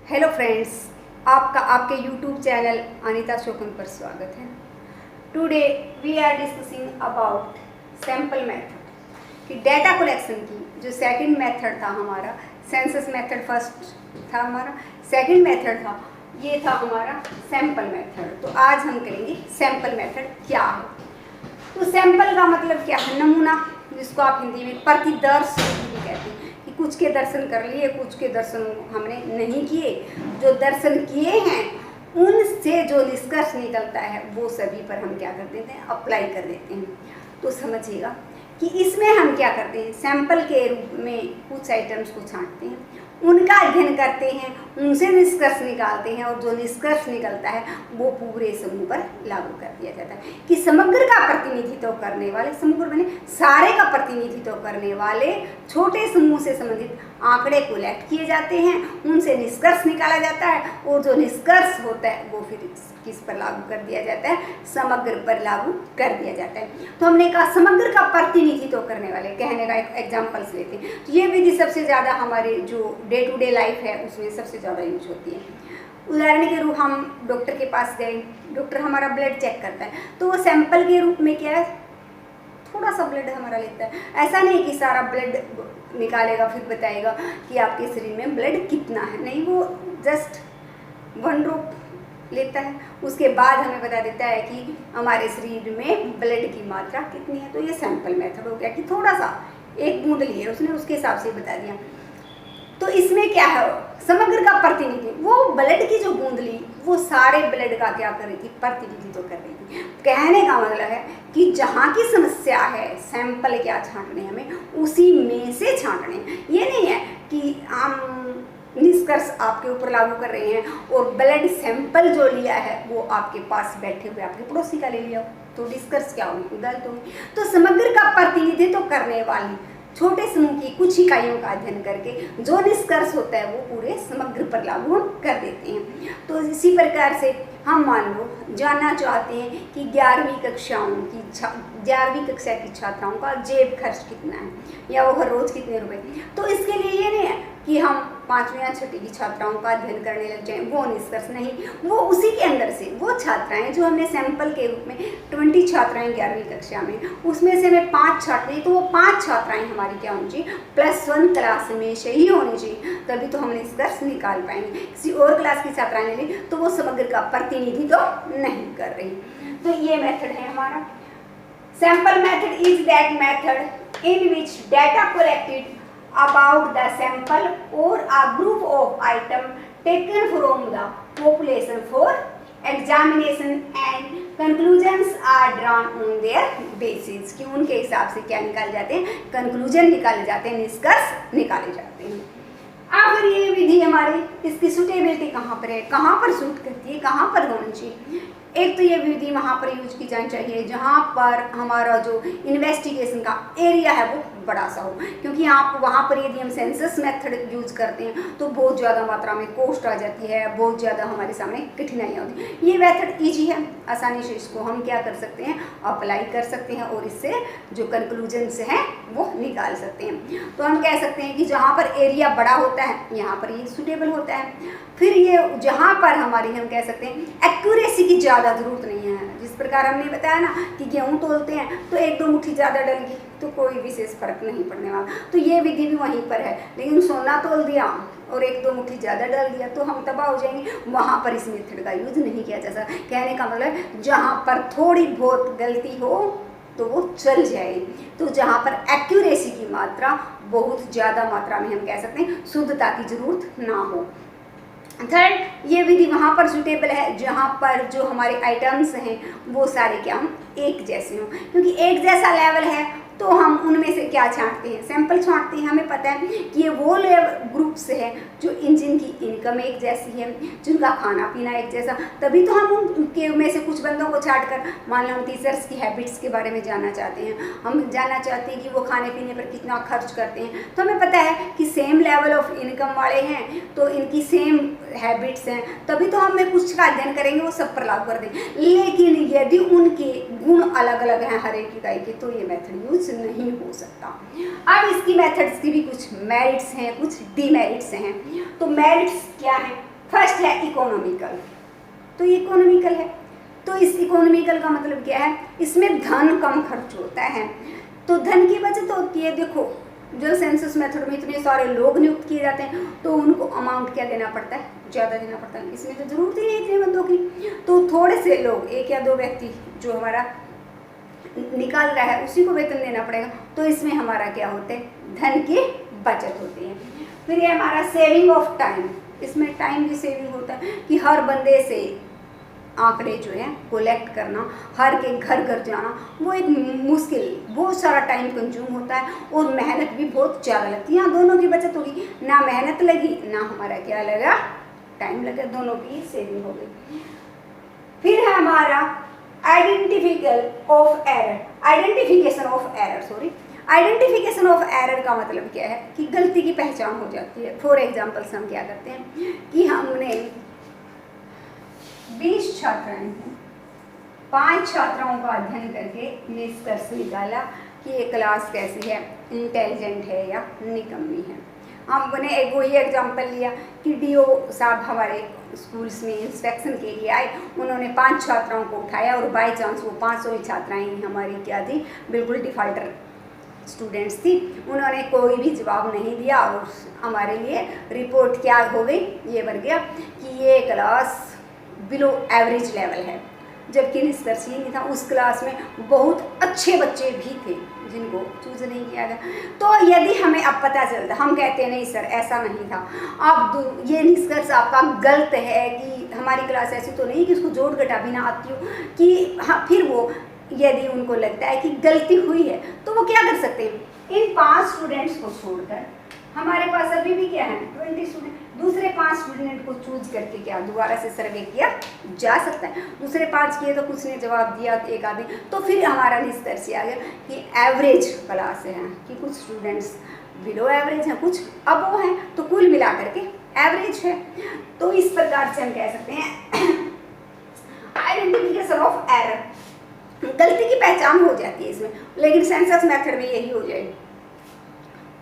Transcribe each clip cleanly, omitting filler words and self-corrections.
Hello friends, आपका आपके YouTube channel Anita शोकन पर स्वागत है। Today we are discussing about sample method कि डेटा कलेक्शन की जो सेकंड मेथड था हमारा, सेंसस मेथड फर्स्ट था हमारा, सेकंड मेथड था ये था हमारा सैम्पल मेथड। तो आज हम करेंगे सैम्पल मेथड क्या है। तो सैम्पल का मतलब क्या है? नमूना, जिसको आप हिंदी में प्रतिदर्श भी कहते हैं कि कुछ के दर्शन कर लिए, कुछ के दर्शन हमने नहीं किए। जो दर्शन किए हैं उनसे जो निष्कर्ष निकलता है वो सभी पर हम क्या कर देते हैं? अप्लाई कर देते हैं। तो समझिएगा कि इसमें हम क्या करते हैं, सैंपल के रूप में कुछ आइटम्स को छांटते हैं, उनका अध्ययन करते हैं, उनसे निष्कर्ष निकालते हैं और जो निष्कर्ष निकलता है वो पूरे समूह पर लागू कर दिया जाता है। कि समग्र का प्रतिनिधित्व करने वाले, समग्र बने सारे का प्रतिनिधित्व करने वाले छोटे समूह से संबंधित आंकड़े कलेक्ट किए जाते हैं, उनसे निष्कर्ष निकाला जाता है और जो निष्कर्ष होता है वो फिर किस पर लागू कर दिया जाता है? समग्र पर लागू कर दिया जाता है। तो हमने कहा समग्र का प्रतिनिधित्व करने वाले, कहने का एक एग्जाम्पल्स लेते हैं। तो ये विधि सबसे ज़्यादा हमारे जो डे टू डे लाइफ है उसमें सबसे ज़्यादा यूज होती है। उदाहरण के रूप हम डॉक्टर के पास गए, डॉक्टर हमारा ब्लड चेक करता है तो वो सैंपल के रूप में क्या है? थोड़ा सा ब्लड हमारा लेता है। ऐसा नहीं कि सारा ब्लड निकालेगा फिर बताएगा कि आपके शरीर में ब्लड कितना है, नहीं, वो जस्ट 1 ड्रॉप लेता है। उसके बाद हमें बता देता है कि हमारे शरीर में ब्लड की मात्रा कितनी है। तो ये सैंपल मेथड हो गया कि थोड़ा सा एक बूंद लिए उसने, उसके हिसाब से बता दिया। तो इसमें क्या है? समग्र का प्रतिनिधि, वो ब्लड की जो बूंद ली वो सारे ब्लड का क्या कर रही थी? प्रतिनिधित्व कर रही थी। कहने का मतलब है कि जहाँ की समस्या है सैंपल क्या छांटने, हमें उसी में से छांटने। ये नहीं है कि हम निष्कर्ष आपके ऊपर लागू कर रहे हैं और ब्लड सैंपल जो लिया है वो आपके पास बैठे हुए आपके पड़ोसी का ले लिया, तो निष्कर्ष क्या होगी? गलत होगी। तो समग्र का प्रतिनिधित्व करने वाली छोटे समूह की कुछ इकाइयों का अध्ययन करके जो निष्कर्ष होता है वो पूरे समग्र पर लागू हम कर देते हैं। तो इसी प्रकार से हम मान लो जानना चाहते हैं कि 11वीं कक्षा की छात्राओं का जेब खर्च कितना है या वो हर रोज कितने रुपए। तो इसके लिए ये नहीं है कि हम 5वीं या 6वीं की छात्राओं का अध्ययन करने लग जाएं, वो निष्कर्ष नहीं। वो उसी के अंदर से वो छात्राएं जो हमने सैंपल के रूप में 20 छात्राएं 11वीं कक्षा में, उसमें से हमें 5 छात्राएं, तो वो 5 छात्राएं हमारी क्या होनी चाहिए? +1 क्लास में से ही होनी चाहिए, तभी तो हम निष्कर्ष निकाल पाएंगे। किसी और क्लास की छात्राएं ले ली तो वो समग्र का प्रतिनिधित्व तो नहीं कर रही। तो ये मेथड है हमारा sample method. Is that method in which data collected about the sample or a group of item taken from the population for examination and conclusions are drawn on their basis। कि उनके हिसाब से क्या निकाले जाते हैं? कंक्लूजन निकाले जाते हैं, निष्कर्ष निकाले जाते हैं। अगर ये विधि हमारी, इसकी सुटेबिलिटी कहाँ पर है, कहाँ पर सूट करती है, कहाँ पर होनी चाहिए? एक तो ये विधि वहाँ पर यूज की जानी चाहिए जहाँ पर हमारा जो इन्वेस्टिगेशन का एरिया है वो बड़ा सा हो, क्योंकि आप वहाँ पर यदि हम सेंसस मेथड यूज करते हैं तो बहुत ज़्यादा मात्रा में कॉस्ट आ जाती है, बहुत ज़्यादा हमारे सामने कठिनाइयाँ होती हैं। ये मेथड ईजी है, आसानी से इसको हम क्या कर सकते हैं? अप्लाई कर सकते हैं और इससे जो कंक्लूजन्स हैं वो निकाल सकते हैं। तो हम कह सकते हैं कि जहाँ पर एरिया बड़ा होता है यहाँ पर ये सूटेबल होता है। फिर ये जहाँ पर हमारी हम कह सकते हैं एक्यूरेसी की ज़्यादा ज़रूरत नहीं है। जिस प्रकार हमने बताया ना कि गेहूँ तोलते हैं तो 1-2 मुट्ठी ज़्यादा डल गई तो कोई विशेष फर्क नहीं पड़ने वाला, तो ये विधि भी वहीं पर है। लेकिन सोना तोल दिया और 1-2 मुट्ठी ज़्यादा डाल दिया तो हम तबाह हो जाएंगे, वहाँ पर इस मेथड का यूज नहीं किया जा सकता। कहने का मतलब जहाँ पर थोड़ी बहुत गलती हो तो वो चल जाए, तो जहाँ पर एक्यूरेसी की मात्रा बहुत ज़्यादा मात्रा में हम कह सकते हैं शुद्धता की जरूरत ना हो। थर्ड, ये विधि वहाँ पर सूटेबल है जहाँ पर जो हमारे आइटम्स हैं वो सारे क्या हम एक जैसे हों, क्योंकि एक जैसा लेवल है तो हम उनमें से क्या छांटते हैं? सैंपल छांटते हैं। हमें पता है कि ये वो ग्रुप्स हैं जो जिनकी इनकम एक जैसी है, जिनका खाना पीना एक जैसा, तभी तो हम उनके में से कुछ बंदों को छांट कर, मान लो हम टीचर्स की हैबिट्स के बारे में जानना चाहते हैं, हम जानना चाहते हैं कि वो खाने पीने पर कितना खर्च करते हैं, तो हमें पता है कि सेम लेवल ऑफ इनकम वाले हैं तो इनकी सेम हैबिट्स हैं, तभी तो हमें कुछ का अध्ययन करेंगे, वो सब पर लागू कर दें। लेकिन यदि उनके गुण अलग अलग हैं हर एक इकाई के तो ये मेथड यूज नहीं हो सकता। अब इसकी मेथड्स की भी कुछ मेरिट्स हैं, कुछ डीमेरिट्स हैं। तो मेरिट्स क्या हैं? फर्स्ट है इकोनॉमिकल। तो इकोनॉमिकल है, तो इस इकोनॉमिकल का मतलब क्या है, इसमें धन कम खर्च होता है, तो धन की बचत होती है। देखो जो सेंसस मेथड में इतने सारे लोग नियुक्त किए जाते हैं तो उनको अमाउंट क्या देना पड़ता है, ज़्यादा देना पड़ता है। इसमें तो जरूरत ही नहीं इतने बंदों की, तो थोड़े से लोग, एक या दो व्यक्ति जो हमारा निकाल रहा है उसी को वेतन देना पड़ेगा। तो इसमें हमारा क्या होता है, धन की बचत होती है। फिर ये हमारा सेविंग ऑफ टाइम, इसमें टाइम की सेविंग होता है कि हर बंदे से आंकड़े जो है कलेक्ट करना, हर के घर घर जाना, वो एक मुश्किल, बहुत सारा टाइम कंज्यूम होता है और मेहनत भी बहुत ज़्यादा लगती है। यहाँ दोनों की बचत होगी, ना मेहनत लगी ना हमारा क्या लगा, टाइम लगा, दोनों की सेविंग हो गई। फिर है हमारा identification of error, identification of error का मतलब क्या है कि गलती की पहचान हो जाती है। फॉर एग्जाम्पल्स हम क्या करते हैं कि हमने 20 छात्राएं हैं, 5 छात्राओं का अध्ययन करके निष्कर्ष निकाला कि ये क्लास कैसी है, इंटेलिजेंट है या निकम्मी है। हमने एक वही एग्जाम्पल लिया कि डीओ साहब हमारे स्कूल्स में इंस्पेक्शन के लिए आए, उन्होंने 5 छात्राओं को उठाया और बाई चांस वो 500 ही छात्राएँ हमारी क्या थी, बिल्कुल डिफाल्टर स्टूडेंट्स थी। उन्होंने कोई भी जवाब नहीं दिया और हमारे लिए रिपोर्ट क्या हो गई, ये बन गया कि ये क्लास बिलो एवरेज लेवल है, जबकि निष्कर्ष ये नहीं था। उस क्लास में बहुत अच्छे बच्चे भी थे जिनको चूज नहीं किया गया। तो यदि हमें अब पता चलता, हम कहते हैं नहीं सर ऐसा नहीं था, अब ये निष्कर्ष आपका गलत है कि हमारी क्लास ऐसी तो नहीं कि उसको जोड़ घटा भी ना आती हो, कि हाँ, फिर वो यदि उनको लगता है कि गलती हुई है तो वो क्या कर सकते हैं, इन 5 स्टूडेंट्स को छोड़कर हमारे पास अभी भी क्या है 20 स्टूडेंट, दूसरे 5 स्टूडेंट को चूज करके क्या दोबारा से सर्वे किया जा सकता है। दूसरे 5 किए तो कुछ ने जवाब दिया, एक आधे, तो फिर हमारा निष्कर्ष आ गया कि एवरेज क्लास है, कि कुछ स्टूडेंट्स बिलो एवरेज हैं, कुछ अबव हैं, तो कुल मिला करके एवरेज है। तो इस प्रकार से हम कह सकते हैं आइडेंटिफिकेशन ऑफ एरर, गलती की पहचान हो जाती है इसमें। लेकिन सेंसस मेथड में यही हो जाएगी,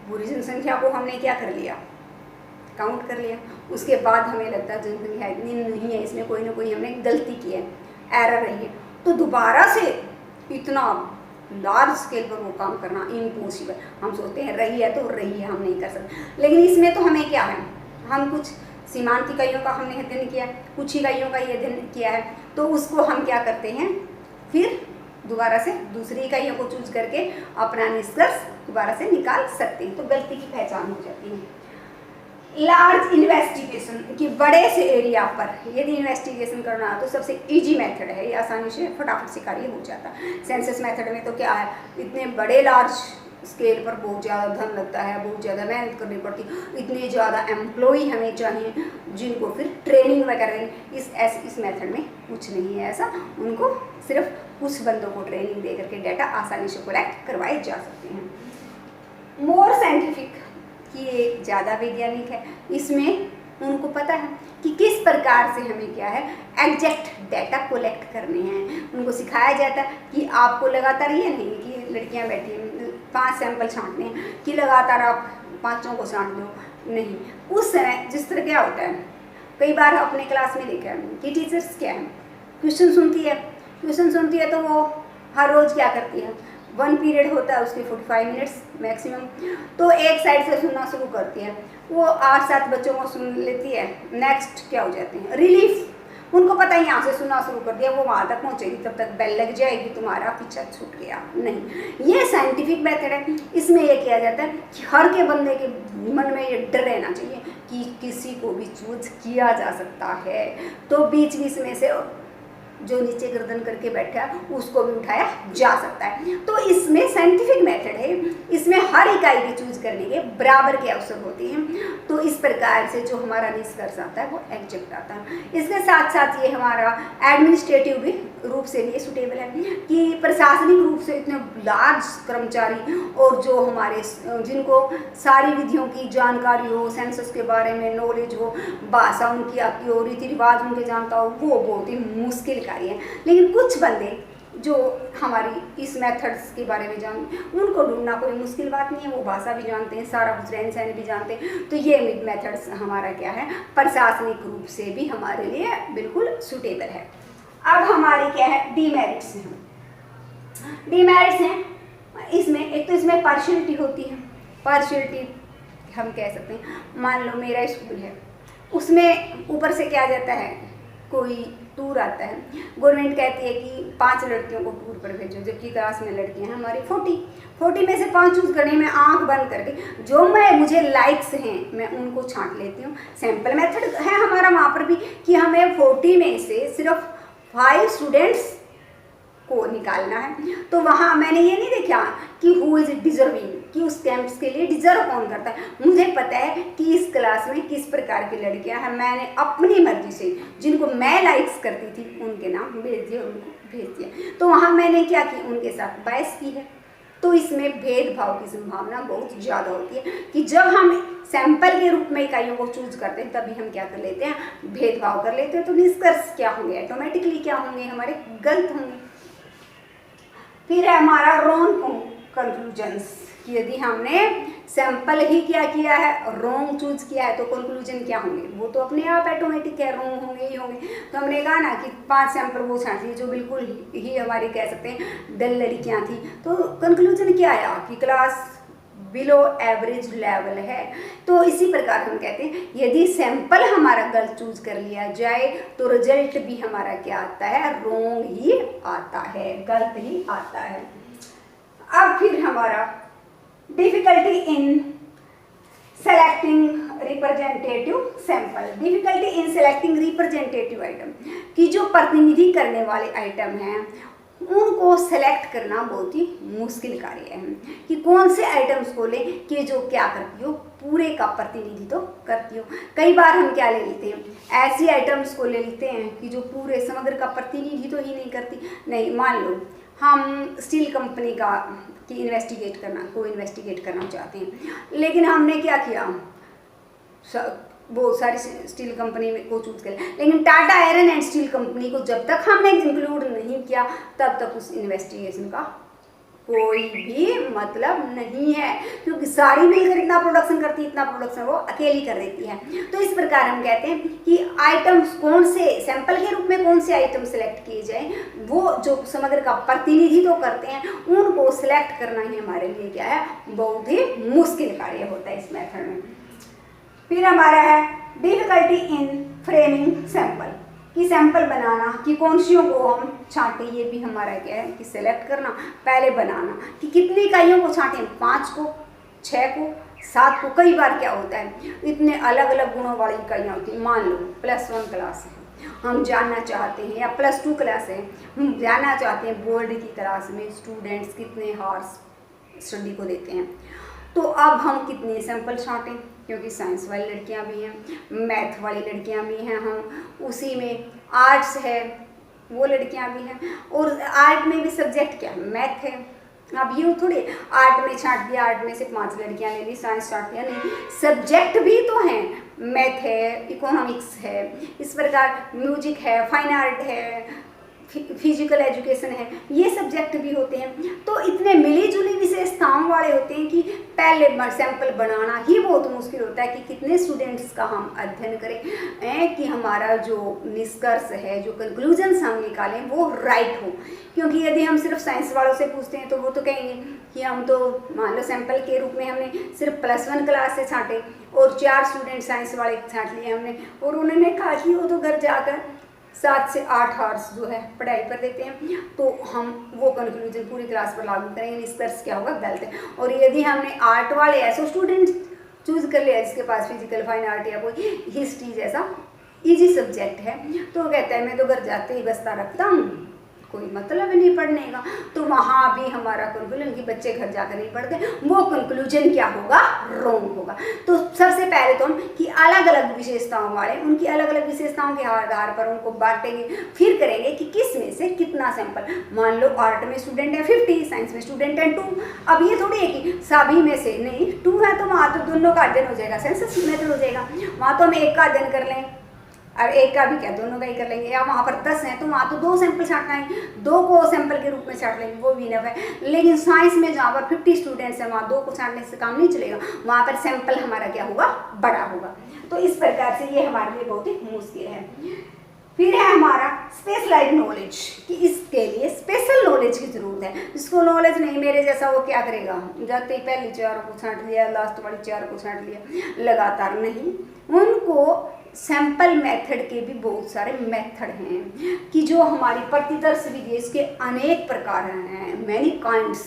पूरी जनसंख्या को हमने क्या कर लिया, काउंट कर लिया, उसके बाद हमें लगता है जनसंख्या इतनी नहीं है, इसमें कोई ना कोई हमने गलती की है, एरर रही है, तो दोबारा से इतना लार्ज स्केल पर वो काम करना इम्पॉसिबल। हम सोचते हैं रही है तो रही है, हम नहीं कर सकते। लेकिन इसमें तो हमें क्या है, हम कुछ सीमांत इकाइयों का हमने अध्ययन किया, कुछ इकाइयों का ये अध्ययन किया है, तो उसको हम क्या करते हैं, फिर दोबारा से दूसरी इकाइयों को चूज करके अपना निष्कर्ष दोबारा से निकाल सकते हैं। तो गलती की पहचान हो जाती है। लार्ज इन्वेस्टिगेशन कि बड़े से एरिया पर यदि इन्वेस्टिगेशन करना है तो सबसे इजी मेथड है, ये आसानी से फटाफट से कार्य हो जाता है। सेंसस मेथड में तो क्या है, इतने बड़े लार्ज स्केल पर बहुत ज़्यादा धन लगता है, बहुत ज़्यादा मेहनत करनी पड़ती, इतने ज़्यादा एम्प्लॉई हमें चाहिए जिनको फिर ट्रेनिंग वगैरह। इस मेथड में कुछ नहीं है ऐसा, उनको सिर्फ कुछ बंदों को ट्रेनिंग दे करके डाटा आसानी से कलेक्ट करवाए जा सकते हैं। मोर साइंटिफिक कि ये ज़्यादा वैज्ञानिक है, इसमें उनको पता है कि किस प्रकार से हमें क्या है एग्जैक्ट डाटा कलेक्ट करने हैं। उनको सिखाया जाता है कि आपको लगातार ये नहीं कि लड़कियां बैठी 5 सैंपल छांटने हैं कि लगातार आप 5 को छांट दो, नहीं। उस समय जिस तरह क्या होता है, कई बार अपने क्लास में देखा है कि टीचर्स क्या है, क्वेश्चन सुनती है तो वो हर रोज़ क्या करती है, 1 पीरियड होता है उसके 45 मिनट्स मैक्सिमम, तो एक साइड से सुनना शुरू करती है, वो 8-7 बच्चों को सुन लेती है, नेक्स्ट क्या हो जाते हैं रिलीफ, उनको पता है यहाँ से सुनना शुरू कर दिया, वो वहाँ तक पहुँचेगी, तब तक बेल लग जाएगी, तुम्हारा पीछा छूट गया। नहीं, ये साइंटिफिक मेथड है। इसमें ये किया जाता है कि हर के बंदे के मन में ये डर रहना चाहिए कि किसी को भी चूज किया जा सकता है, तो बीच बीच में से जो नीचे गर्दन करके बैठा है उसको भी उठाया जा सकता है। तो इसमें साइंटिफिक मेथड है, इसमें हर इकाई के चूज करने के बराबर के अवसर होते हैं। तो इस प्रकार से जो हमारा निष्कर्ष आता है वो एग्जैक्ट आता है। इसके साथ साथ ये हमारा एडमिनिस्ट्रेटिव भी रूप से भी सुटेबल है कि प्रशासनिक रूप से इतने लार्ज कर्मचारी और जो हमारे जिनको सारी विधियों की जानकारी हो, सेंसस के बारे में नॉलेज हो, भाषा उनकी आती हो, रीति रिवाज उनके जानता हो, वो बहुत ही मुश्किल कार्य है। लेकिन कुछ बंदे जो हमारी इस मेथड्स के बारे में उनको ढूंढना कोई मुश्किल बात नहीं है, वो भाषा भी जानते हैं, सारा कुछ रहन सहन भी जानते हैं। तो ये मेथड्स हमारा क्या है, प्रशासनिक रूप से भी हमारे लिए बिल्कुल सूटेबल है। अब हमारी क्या है, डीमेरिट्स हैं। डीमेरिट्स हैं इसमें, एक तो इसमें पार्शियलिटी होती है। पार्शियलिटी हम कह सकते हैं, मान लो मेरा स्कूल है, उसमें ऊपर से क्या जाता है, कोई टूर आता है, गवर्नमेंट कहती है कि 5 लड़कियों को टूर पर भेजो, जबकि क्लास में लड़कियां हैं हमारी 40 में से 5 चूज करने में आंख बंद करके जो मुझे लाइक्स हैं मैं उनको छांट लेती हूँ। सैम्पल मेथड है हमारा वहाँ पर भी कि हमें 40 में से सिर्फ 5 स्टूडेंट्स को निकालना है। तो वहाँ मैंने ये नहीं देखा कि हु इज डिजर्विंग, कि उस कैंप्स के लिए डिजर्व कौन करता है। मुझे पता है कि इस क्लास में किस प्रकार की लड़कियां हैं, मैंने अपनी मर्जी से जिनको मैं लाइक्स करती थी उनके नाम भेज दिए, उनको भेज दिया। तो वहाँ मैंने क्या की, उनके साथ बायस की है। तो इसमें भेदभाव की संभावना बहुत ज़्यादा होती है कि जब हम सैंपल के रूप में इकाइयों को चूज करते हैं तभी हम क्या कर लेते हैं, भेदभाव कर लेते हैं। तो निष्कर्ष क्या होंगे, ऑटोमेटिकली क्या होंगे, हमारे गलत होंगे। फिर है हमारा रॉन्ग कंक्लूजन्स, कि यदि हमने सैंपल ही क्या किया है, रॉन्ग चूज किया है, तो कंक्लूजन क्या होंगे, वो तो अपने आप ऑटोमेटिक है, रॉन्ग होंगे ही होंगे। तो हमने कहा ना कि 5 सैंपल वो छांट लिए जो बिल्कुल ही हमारी कह सकते हैं डल लड़कियां थी। तो कंक्लूजन क्या आया कि क्लास बिलो एवरेज लेवल है। तो इसी प्रकार हम कहते हैं यदि सैंपल हमारा गलत चूज कर लिया जाए तो रिजल्ट भी हमारा क्या आता है, रॉन्ग ही आता है, गलत ही आता है। अब फिर हमारा difficulty in selecting representative sample. Difficulty in selecting representative item, कि जो प्रतिनिधि करने वाले आइटम हैं उनको सेलेक्ट करना बहुत ही मुश्किल कार्य है कि कौन से आइटम्स को लें कि जो क्या करती हो, पूरे का प्रतिनिधित्व तो करती हो। कई बार हम क्या ले लेते हैं, ऐसी आइटम्स को ले लेते हैं कि जो पूरे समग्र का प्रतिनिधित्व तो ही नहीं करती। नहीं, मान लो हम स्टील कंपनी का की इन्वेस्टिगेट करना चाहते हैं, लेकिन हमने क्या किया, बहुत सारी स्टील कंपनी को चूज करें, लेकिन Tata iron and steel company को जब तक हमने इंक्लूड नहीं किया तब तक उस इन्वेस्टिगेशन का कोई भी मतलब नहीं है, क्योंकि सारी मिलकर इतना प्रोडक्शन करती है, इतना प्रोडक्शन वो अकेली कर देती है। तो इस प्रकार हम कहते हैं कि आइटम्स कौन से सैंपल के रूप में कौन से आइटम सेलेक्ट किए जाएं, वो जो समग्र का प्रतिनिधित्व तो करते हैं उनको सिलेक्ट करना ही हमारे लिए क्या है, बहुत ही मुश्किल कार्य होता है इस मेथड में। फिर हमारा है डिफिकल्टी इन फ्रेमिंग सैंपल, कि सैंपल बनाना, कि कौन सियों को हम छांटें, ये भी हमारा क्या है कि सेलेक्ट करना, पहले बनाना कि कितनी इकाइयों को छांटें, 5 को, 6 को, 7 को। कई बार क्या होता है इतने अलग अलग गुणों वाली इकाइयाँ होती हैं। मान लो +1 क्लास है, हम जानना चाहते हैं, या +2 क्लास है, हम जानना चाहते हैं बोर्ड की क्लास में स्टूडेंट्स कितने हार्स स्टडी को देते हैं। तो अब हम कितने सैंपल छांटें, क्योंकि साइंस वाली लड़कियां भी हैं, मैथ वाली लड़कियां भी हैं, हम उसी में आर्ट्स है वो लड़कियां भी हैं, और आर्ट में भी सब्जेक्ट क्या है, मैथ है। अब ये थोड़े आर्ट में छांट दिया, आर्ट में से 5 लड़कियां ले ली, साइंस छांट दिया, नहीं, सब्जेक्ट भी तो हैं, मैथ है, इकोनॉमिक्स है, इस प्रकार म्यूजिक है, फाइन आर्ट है, फिजिकल एजुकेशन है, ये सब्जेक्ट भी होते हैं। तो इतने मिली जुली विशेषताओं वाले होते हैं कि पहले सैंपल बनाना ही बहुत मुश्किल होता है कि कितने स्टूडेंट्स का हम अध्ययन करें कि हमारा जो निष्कर्ष है, जो कंक्लूजन्स हम निकालें वो राइट हो। क्योंकि यदि हम सिर्फ साइंस वालों से पूछते हैं तो वो तो कहेंगे कि हम तो मान लो सैंपल के रूप में हमने सिर्फ +1 क्लास से छांटे और 4 स्टूडेंट साइंस वाले छांट लिए हमने, और उन्होंने कहा कि वो तो घर जाकर 7 से 8 आवर्स जो है पढ़ाई कर देते हैं। तो हम वो कंक्लूजन पूरी क्लास पर लागू करेंगे, निष्कर्ष क्या होगा, गलत है। और यदि हमने आर्ट वाले ऐसे स्टूडेंट चूज कर लिया जिसके पास फिजिकल, फाइन आर्ट या कोई हिस्ट्री जैसा इजी सब्जेक्ट है, तो वो कहता है मैं तो घर जाते ही बस्ता रखता हूँ, कोई मतलब नहीं पढ़ने का। तो वहाँ भी हमारा कंक्लूजन कि बच्चे घर जाकर नहीं पढ़ते, वो कंक्लूजन क्या होगा, रॉन्ग होगा। तो सबसे पहले तो हम कि अलग अलग विशेषताओं वाले, उनकी अलग अलग विशेषताओं के आधार पर उनको बांटेंगे, फिर करेंगे कि किस में से कितना सैंपल। मान लो आर्ट में स्टूडेंट है 50, साइंस में स्टूडेंट है 2। अब ये थोड़ी है कि सभी में से नहीं 2 है तो वहाँ तो दोनों का अध्ययन हो जाएगा, सेंसस मेथड हो जाएगा, वहाँ तो हम एक का अध्ययन कर लें, और एक का भी क्या, दोनों का ही कर लेंगे। या वहाँ पर 10 हैं तो वहाँ तो 2 सैंपल छांटना है, 2 को सैंपल के रूप में छांट लेंगे, वो भी इनफ है। लेकिन साइंस में जहाँ पर 50 स्टूडेंट्स हैं वहाँ 2 को छांटने से काम नहीं चलेगा, वहाँ पर सैंपल हमारा क्या होगा, बड़ा होगा। तो इस प्रकार से ये हमारे लिए बहुत ही मुश्किल है। फिर है हमारा स्पेशलाइज नॉलेज, कि इसके लिए स्पेशल नॉलेज की जरूरत है। जिसको नॉलेज नहीं, मेरे जैसा, वो क्या करेगा, जाते ही पहली 4 को छांट लिया, लास्ट वाली 4 को छांट लिया, लगातार नहीं। उनको सैंपल मेथड के भी बहुत सारे मेथड हैं, कि जो हमारी प्रतिदर्श विधि है इसके अनेक प्रकार हैं, मैनी काइंड्स।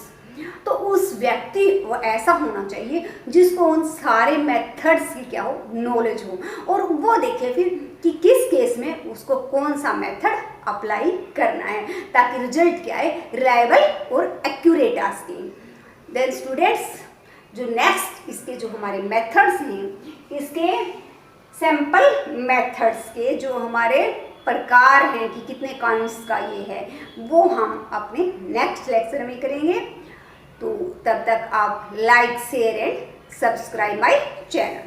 तो उस व्यक्ति वो ऐसा होना चाहिए जिसको उन सारे मेथड्स की क्या हो, नॉलेज हो, और वो देखे फिर कि किस केस में उसको कौन सा मेथड अप्लाई करना है, ताकि रिजल्ट क्या है, रिलायबल और एक्यूरेट आ सके। देन स्टूडेंट्स, जो नेक्स्ट इसके जो हमारे मेथड्स हैं, इसके सैंपल मेथड्स के जो हमारे प्रकार हैं कि कितने काइंड्स का ये है, वो हम अपने नेक्स्ट लेक्चर में करेंगे। तो तब तक आप like, share and subscribe my channel.